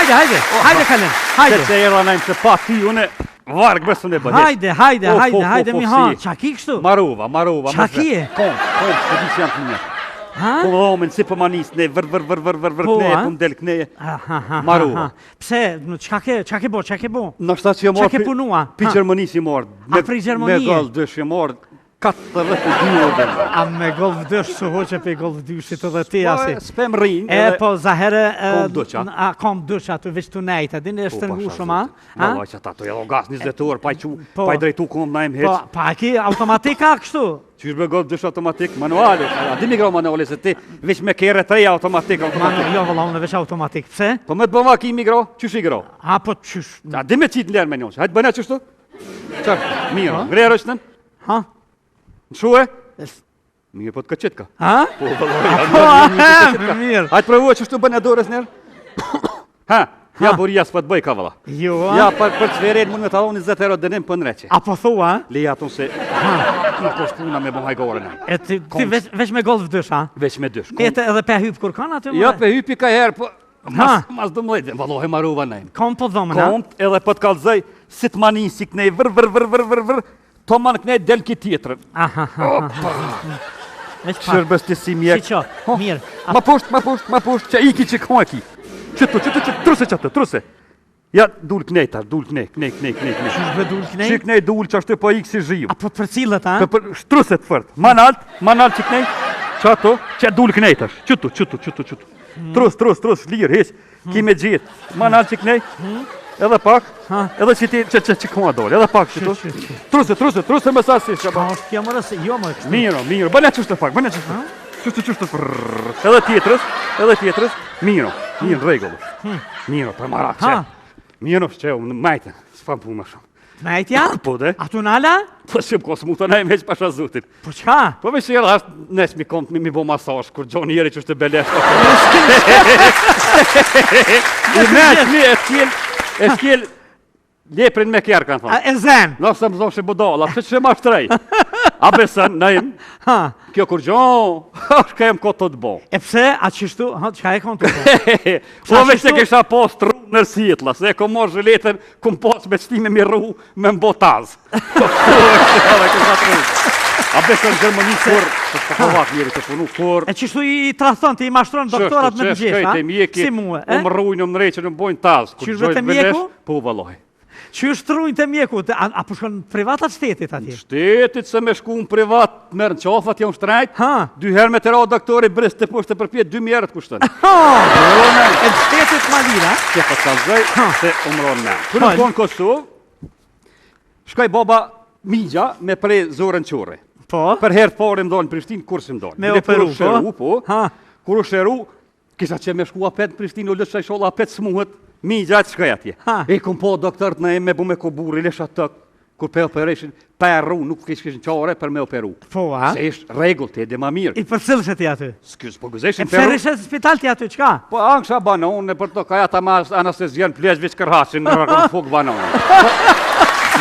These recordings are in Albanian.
hajde Kalen, hajde. Se era najmë se pa ti, une varg besën e bëhet. Hajde, Miha, qa ki kështu? Marova. Qa ki e? Kom, se di që janë të një. Kom dhomen, si për manis, ne vër kneje, pëm del kneje. Marova. Pse, qa ke bo? Në shta që Qa ke punua? Pi Gjermënisë i morë. A pri Gjermënie? Me gall dësh i morë. 42 orë. A me golf dësh su hoqe pe golf dyshit edhe ti asi. S'pem rinj. Po zahere... Kom dëqa. Kom dëqa, të veç të nejta, din e shtërngu shumë, a? Ma që ta të jello gas 20 orë, pa i drejtu kom na im heq. Pa ki automatika kështu? Qysh be golf dësh automatik, manuale. A di mi gra manuale, se ti veç me kere 3 automatik. Jo, vëlla, unë veç automatik, pse? Po me të bëma ki mi gra, qysh i gra? A, po qysh? A di me qitë nlerë me njonë, hajtë bëne qështu? Qarë, mirë, ngre rështën? Ha? Në shuhe? Mirë, po të këtë ka. Ha? Po, mirë. Hajtë provu e qështu bëne dorës njerë? Ha? Ja, buria s'po të bëj ka vëlla. Jo, a? Ja, për të sferejnë mund me të dhonë 20 euro dënim për nëreqe. A po thua, a? Leja tonë se nuk është puna me bëhaj gore në. E ti veç me golf dësh, a? Veç me dësh. E edhe pe hyp kur kanë aty? Ja, pe hypi ka herë, po mas dëmlejtë, valohe maruva nejmë. Kom po dhomën, a? Kom, edhe po të kalzëj, si të manisi kënej vër, to manë kënej del ki tjetërën. Shërbës të si mjek. Si qo, mirë. Ma pusht, që iki që kohë ki. Qëtu, truse. Ja, dul knej tash, knej. Qysh be dul knej? Që knej dul që ashtu po ikë si zhiu. A po të përcillet, a? Truset fërt. Manalt që knej. Që ato, që dul knej tash. Qëtu. Trus, lirë, heq. Ki me gjithë. Manalt që knej. Edhe pak. Edhe që ti, që koma dole. Edhe pak qëtu. Truse me sasi. Ka është kjo mërës, jo më kështu. Mirë. Bëne qështë të pak, Qështë. Edhe tjetrës. Mirë, regullë. Mirë, për marak që. Mirë, që unë majtë, s'pam punë më shumë. Majtja? Po dhe? A tu nala? Po shumë kosë mu të nejmë heq pasha zutin. Po qka? Po me shirë ashtë nes mi kom mi bo masash, kur gjoni jeri që është të beleshka. E shkjel leprin me kjerë, kanë thonë. E zen? Nëse më zonë që budala, që që ma shtrej. A besën, nëjmë, kjo kur gjonë, është ka jem kotë të bo. E pse, a qështu, qka e konë të bo? Po veç se kisha post rru në sitla, se e kom morë zhëletën, kom post me qëtime mi rru me mbo tazë. A besën në Gjermani kur, të përvat njëri të punu, kur... E qështu i trathon, të i mashtron doktorat me të gjitha, si muë, e? Më rrujnë, më nreqën, më bojnë tazë. Qyrë të mjeku? Po, valloj. Që është trujnë të mjeku, a po shkon privatat shtetit ati? Shtetit se me shku në privat, merë në qafat, jam shtrajt, 2 herë me të ra doktori, brist të poshtë të përpjet, 2 mjerët kushtën. E në shtetit ma lira? Që pa të kalzoj, se umron me. Kërë në konë Kosovë, shkaj baba Migja me prej zorën qore. Po? Për herë të parë më dojnë Prishtinë, kur si më dojnë. Me operu, po? Kur u shëru, kisa që me shku apet në Prishtinë, u lëtë që i shola apet smuhet, Migja të shkaj atje. E kom po doktorët në e me bu me koburi, lesha tëk, kur pe opereshin, perru, nuk kishin qare për me operu. Po, a? Se ishtë regull të edhe ma mirë. I përcilëshe ti aty? S'kys, po gëzeshin perru. E pëse spital ti aty, qka? Po, angsha banon, për to kaja ta ma anestezien plezhvi që kërhasin, në rakon fuk banon.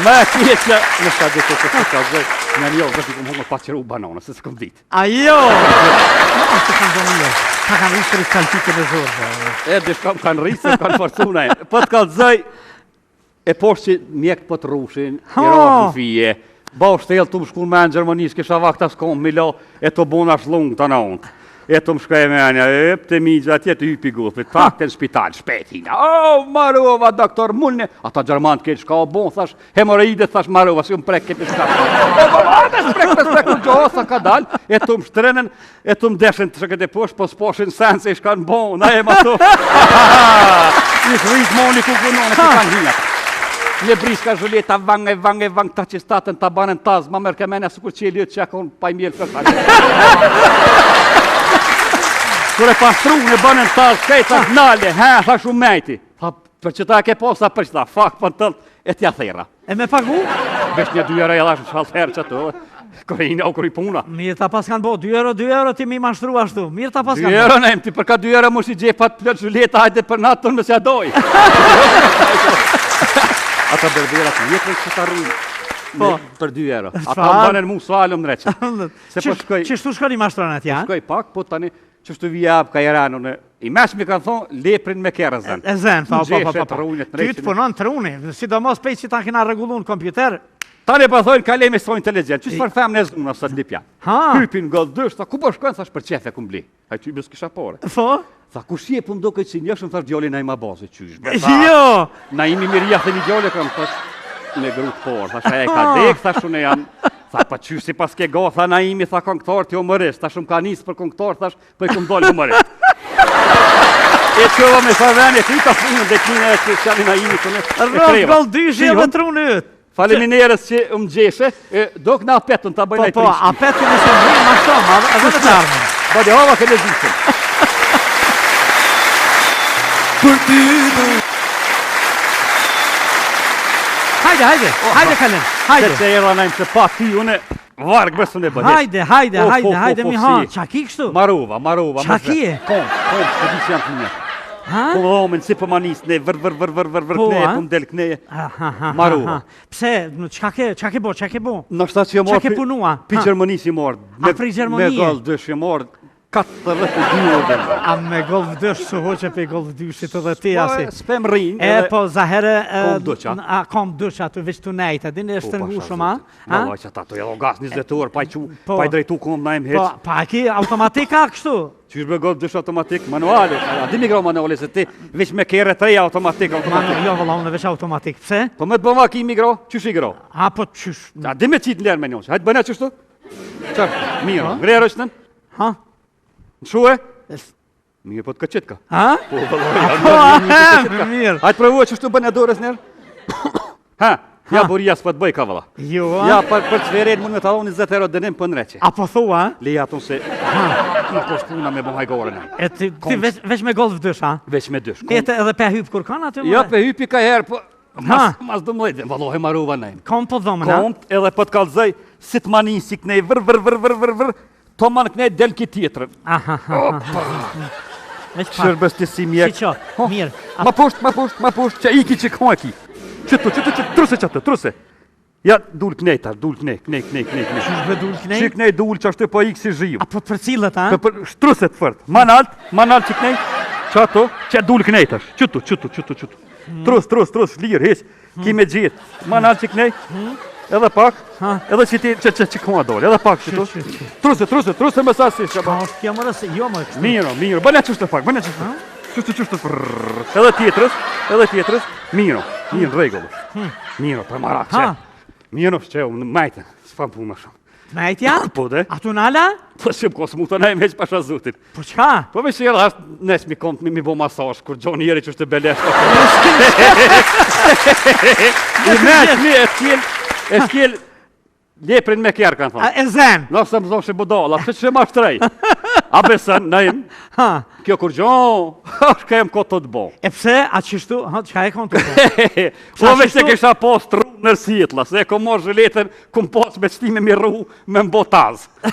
Me kjeqja, në shka dhe të kazoj, në njo, vërti ku më hongë pa qëru banon, se s'kom dit. Ajo! Se kam do mirë. Ka kanë rrisë për i kaltike në zorë. E, dhe shkam kanë rrisë, kanë forcunaj. Po të kalzoj, e poshtë që mjekët po të rushin, i rafën fije. Ba u shtelë të më shkun me në Gjermanisë, kisha vakta s'kom, milo, e të bona shlungë të në ondë. E të më shkaj me anja, të Migja atje të hypi gufit, pak të në spital, shpetina. O, Marova, doktor, mullne. Ata Gjermanë këtë shka o bon, thash, hemoroide, thash, Marova, si më prek këtë shka. Sprek, në gjohë, sa ka dal, e të më shtrenen, e të më deshen të shkët e posh, po s'poshin sen se i shka në bon, na e ma to. I shrit moni ku gunonë, të kanë hinat. Një briska zhuleta, vang, ta që statën, ta banën tazë, ma mërë kemene, sukur që i ljët që akon pa i mjelë fërka. Kure pastru në banën tazë, kejta nale, tha shumë mejti. Për që ta ke posa për që ta, fak për tëllë, e tja thera. E me pagu? Vesh një 2 euro e lash në shalterë që të, kërë i kërë i puna. Mirë ta pas kanë bo, 2 euro ti mi mashtru ashtu, mirë ta pas kanë bo. 2 euro nejmë, ti për ka 2 euro mu shi gjepat plët zhuleta, hajde për natë tënë me se adoj. Ata berberat njëtën që ta rrujnë. Për 2 euro. Ata më banen mu salëm në reqë. Qështu shkoni mashtron atja? Shkoj pak, po tani, qështu vijab ka i ranu në I meshmi kanë thonë leprin me kerë zën. E zen, po. Trunit, Ty të punon truni, sidomos pej që ta kena rregullun kompjuter. Tani pa thonë kalemi sot inteligjent. Çfarë farë them në zona sa lipja. Hypin golldysh, ku po shkojnë thash për çefe ku mbli. Ai ty bes kisha porë. Po. Tha kush je po mduket si njëshëm thash djalin ai ma bazë qysh. Jo. Na imi miria thënë djalë kam thash me grut porë. Thash ai ka dek, thash unë jam. Tha pa qysh si pas ke go, tha na imi tha këngëtar ti humorist. Tash ka nis për këngëtar thash po i kum dal humorist. E çova me favane ti ka punë deklinë që shani na imi tonë. Rrok golldyshi edhe trunit. Faleminderit që më gjeshe, do këna apetën të bëjnë Po, apetën e se mërinë ma shumë, edhe të armën. Badi hava ke lezitëm. Hajde Kalin, hajde. Se era najmë se pa ti, une vargë besën e bëhet. Hajde, mi ha, qaki kështu? Marova. Qaki e? Kom, se di që janë të njërë. Po omen si për manis, ne vër kneje, po mdel kneje. Marova. Pse, qa ke bo? Në shta që Qa ke punua? Pi Gjermani si morë. A pri Gjermani? Me gëllë dësh e morë, 42 orë. A me golf dësh su hoqe pe golf dyshit edhe ti asi? S'pem rinë. E po zahere... Kom dëqa. A kom dëqa, tu veç tu nejta, din e shtërngu shumë, a? Ma vaj që ta të jelon gas 20 orë, pa i drejtu kom najmë heq. Pa ki automatika kështu? Qysh me golf dësh automatik, manuale. A di mi gra manuale se ti veç me kere 3 automatik. Jo, vëlla, unë veç automatik. Pse? Po me të bëma ki mi gra, qysh i gra? A, po qysh? A di me qitë njerë me njonë, hajtë bëne qështu? Qarë, mirë, ngre rështën? Ha? Në shuhe? Mirë, po të ka qitë ka. Ha? Po, mirë. Hajtë provu e qështu bëne dorës njerë? Ha? Ja, buria s'pa të bëj ka vëlla. Jo, ja, për të sverin mund me të alonë 20 euro dënim për nëreqe. A po thua? Leja tonë se, nuk është puna me bon hajgore në. E ti veç me golf dësh, ha? Veç me dësh. E edhe pe hyp kur kanë aty? Ja, pe hypi ka herë, po, mas dëmlejtë, valohe maruva nejmë. Kom po dhomën, ha? Kom, edhe po të kalzëj, si të mani si kënej, vër, to manë kënej del ki tjetërën. Shërbës të si mjek. Si qo, mirë. Ma pusht, që iki që kënë e ki. Qëtu, truse. Ja, dul kënej tash, dul kënej. Qysh be dul kënej? Që kënej dul që ashtu po ikë si zhiu. A po për cilët, ha? Truset fërt. Manalt që kënej. Që ato, që dul kënej tash. Qëtu. Trus, lirë, heq. Ki me gjithë. Manalt që kënej. Edhe pak. Edhe që ti, që këma dole. Edhe pak qëtu. Truse me sasi. Ka është kjo mërës, jo më kështu. Mirë. Bëne qështë të pak, Qështë. Edhe tjetrës. Mirë, regullë. Mirë, për marak që. Mirë, që unë majtë, s'fam punë më shumë. Majtja? Po dhe? A tu nala? Po shumë kosë mu të nejmë heq pasha zutit. Po qka? Po me shirë ashtë nes mi kom mi bo masash, kur gjoni jeri që është të belesht. I meq, e shkjel, leprin me kjerë kanë thonë. E zen? Nëse më zonë që budala, që që ma shtrej. A besën, nejmë, kjo kur gjonë, është ka jem kotë të bo. E pse, a qështu, qka e konë të bo? Po veç se kisha post rru në sitla, se e kom morë zhëletën, kom post me qtime mi rru me mbotaz. A